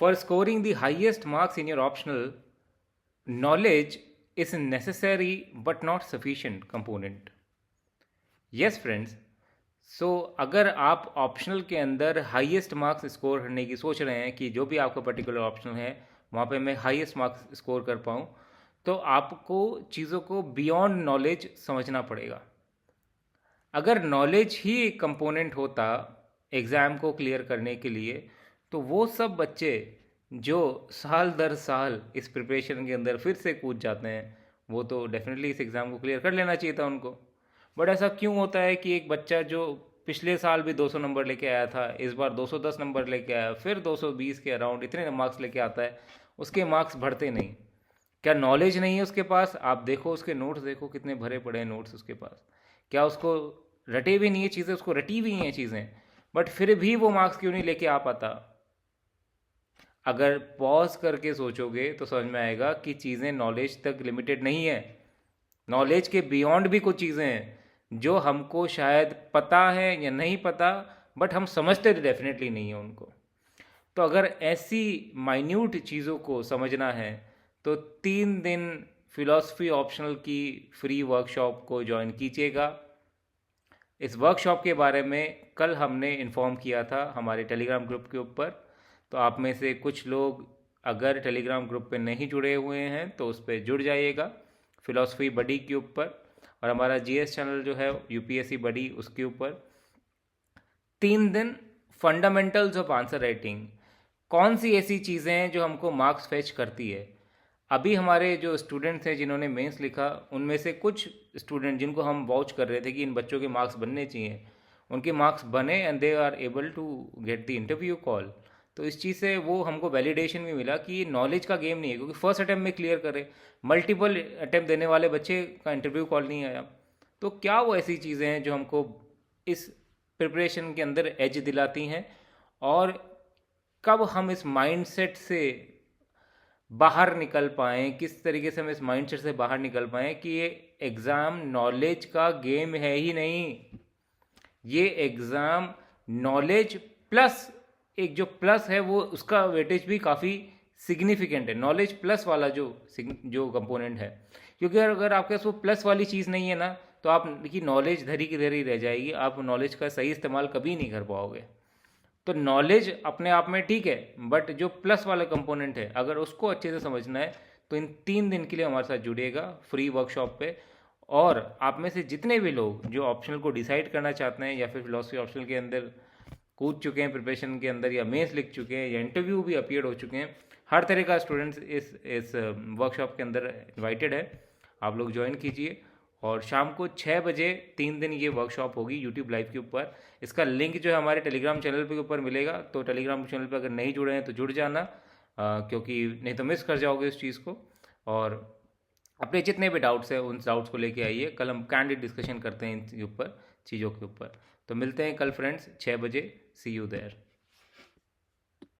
For scoring the highest marks in your optional, knowledge is a necessary but not sufficient component. Yes friends, सो अगर आप optional के अंदर highest marks score करने की सोच रहे हैं कि जो भी आपका पर्टिकुलर ऑप्शनल है वहाँ पे मैं हाईएस्ट मार्क्स स्कोर कर पाऊँ, तो आपको चीज़ों को बियॉन्ड नॉलेज समझना पड़ेगा। अगर नॉलेज ही एक कंपोनेंट होता एग्ज़ाम को क्लियर करने के लिए, तो वो सब बच्चे जो साल दर साल इस प्रिपरेशन के अंदर फिर से कूद जाते हैं, वो तो डेफिनेटली इस एग्ज़ाम को क्लियर कर लेना चाहिए था उनको। बट ऐसा क्यों होता है कि एक बच्चा जो पिछले साल भी 200 नंबर लेके आया था, इस बार 210 नंबर लेके आया, फिर 220 के अराउंड इतने मार्क्स लेके आता है, उसके मार्क्स बढ़ते नहीं? क्या नॉलेज नहीं है उसके पास? आप देखो उसके नोट्स, देखो कितने भरे पड़े हैं नोट्स उसके पास। क्या उसको रटे भी नहीं है चीज़ें, उसको रटी हुई हैं चीज़ें, बट फिर भी वो मार्क्स क्यों नहीं लेके आ पाता? अगर पॉज करके सोचोगे तो समझ में आएगा कि चीज़ें नॉलेज तक लिमिटेड नहीं है। नॉलेज के बियॉन्ड भी कुछ चीज़ें हैं जो हमको शायद पता है या नहीं पता, बट हम समझते तो डेफिनेटली नहीं है उनको। तो अगर ऐसी माइन्यूट चीज़ों को समझना है तो 3 दिन फिलॉसफी ऑप्शनल की फ्री वर्कशॉप को ज्वाइन कीजिएगा। इस वर्कशॉप के बारे में कल हमने इन्फॉर्म किया था हमारे टेलीग्राम ग्रुप के ऊपर। तो आप में से कुछ लोग अगर टेलीग्राम ग्रुप पे नहीं जुड़े हुए हैं तो उस पर जुड़ जाइएगा, फिलॉसफी बडी के ऊपर, और हमारा जीएस चैनल जो है यूपीएससी बडी, उसके ऊपर 3 दिन फंडामेंटल्स ऑफ आंसर राइटिंग। कौन सी ऐसी चीज़ें हैं जो हमको मार्क्स फेच करती है? अभी हमारे जो स्टूडेंट्स हैं जिन्होंने मेंस लिखा, उनमें से कुछ स्टूडेंट जिनको हम वॉच कर रहे थे कि इन बच्चों के मार्क्स बनने चाहिए, उनके मार्क्स बने and they are able to get the interview call. तो इस चीज़ से वो हमको वैलिडेशन भी मिला कि ये नॉलेज का गेम नहीं है, क्योंकि फर्स्ट अटैम्प्ट में क्लियर करे, मल्टीपल अटैम्प्ट देने वाले बच्चे का इंटरव्यू कॉल नहीं आया। तो क्या वो ऐसी चीज़ें हैं जो हमको इस प्रिपरेशन के अंदर एज दिलाती हैं, और कब हम इस माइंडसेट से बाहर निकल पाएँ, किस तरीके से हम इस माइंडसेट से बाहर निकल पाएँ कि ये एग्ज़ाम नॉलेज का गेम है ही नहीं, ये एग्ज़ाम नॉलेज प्लस, एक जो प्लस है वो उसका वेटेज भी काफ़ी सिग्निफिकेंट है, नॉलेज प्लस वाला जो जो कंपोनेंट है। क्योंकि अगर आपके पास वो प्लस वाली चीज़ नहीं है ना, तो आप की नॉलेज धरी की धरी रह जाएगी, आप नॉलेज का सही इस्तेमाल कभी नहीं कर पाओगे। तो नॉलेज अपने आप में ठीक है, बट जो प्लस वाला कंपोनेंट है अगर उसको अच्छे से समझना है तो इन 3 दिन के लिए हमारे साथ जुड़िएगा फ्री वर्कशॉप पे। और आप में से जितने भी लोग जो ऑप्शनल को डिसाइड करना चाहते हैं या फिर फिलोसफी ऑप्शनल के अंदर कूद चुके हैं प्रिपरेशन के अंदर, या मेंस लिख चुके हैं, या इंटरव्यू भी अपीयर हो चुके हैं, हर तरह का स्टूडेंट्स इस वर्कशॉप के अंदर इन्वाइटेड है। आप लोग ज्वाइन कीजिए, और शाम को 6 बजे 3 दिन ये वर्कशॉप होगी यूट्यूब लाइव के ऊपर। इसका लिंक जो है हमारे टेलीग्राम चैनल पे ऊपर मिलेगा, तो टेलीग्राम चैनल पे अगर नहीं जुड़े हैं तो जुड़ जाना, क्योंकि नहीं तो मिस कर जाओगे इस चीज़ को। और अपने जितने भी डाउट्स हैं उन डाउट्स को लेके आइए, कल हम कैंडिड डिस्कशन करते हैं इनके ऊपर, चीज़ों के ऊपर। तो मिलते हैं कल फ्रेंड्स 6 बजे, सी यू देयर।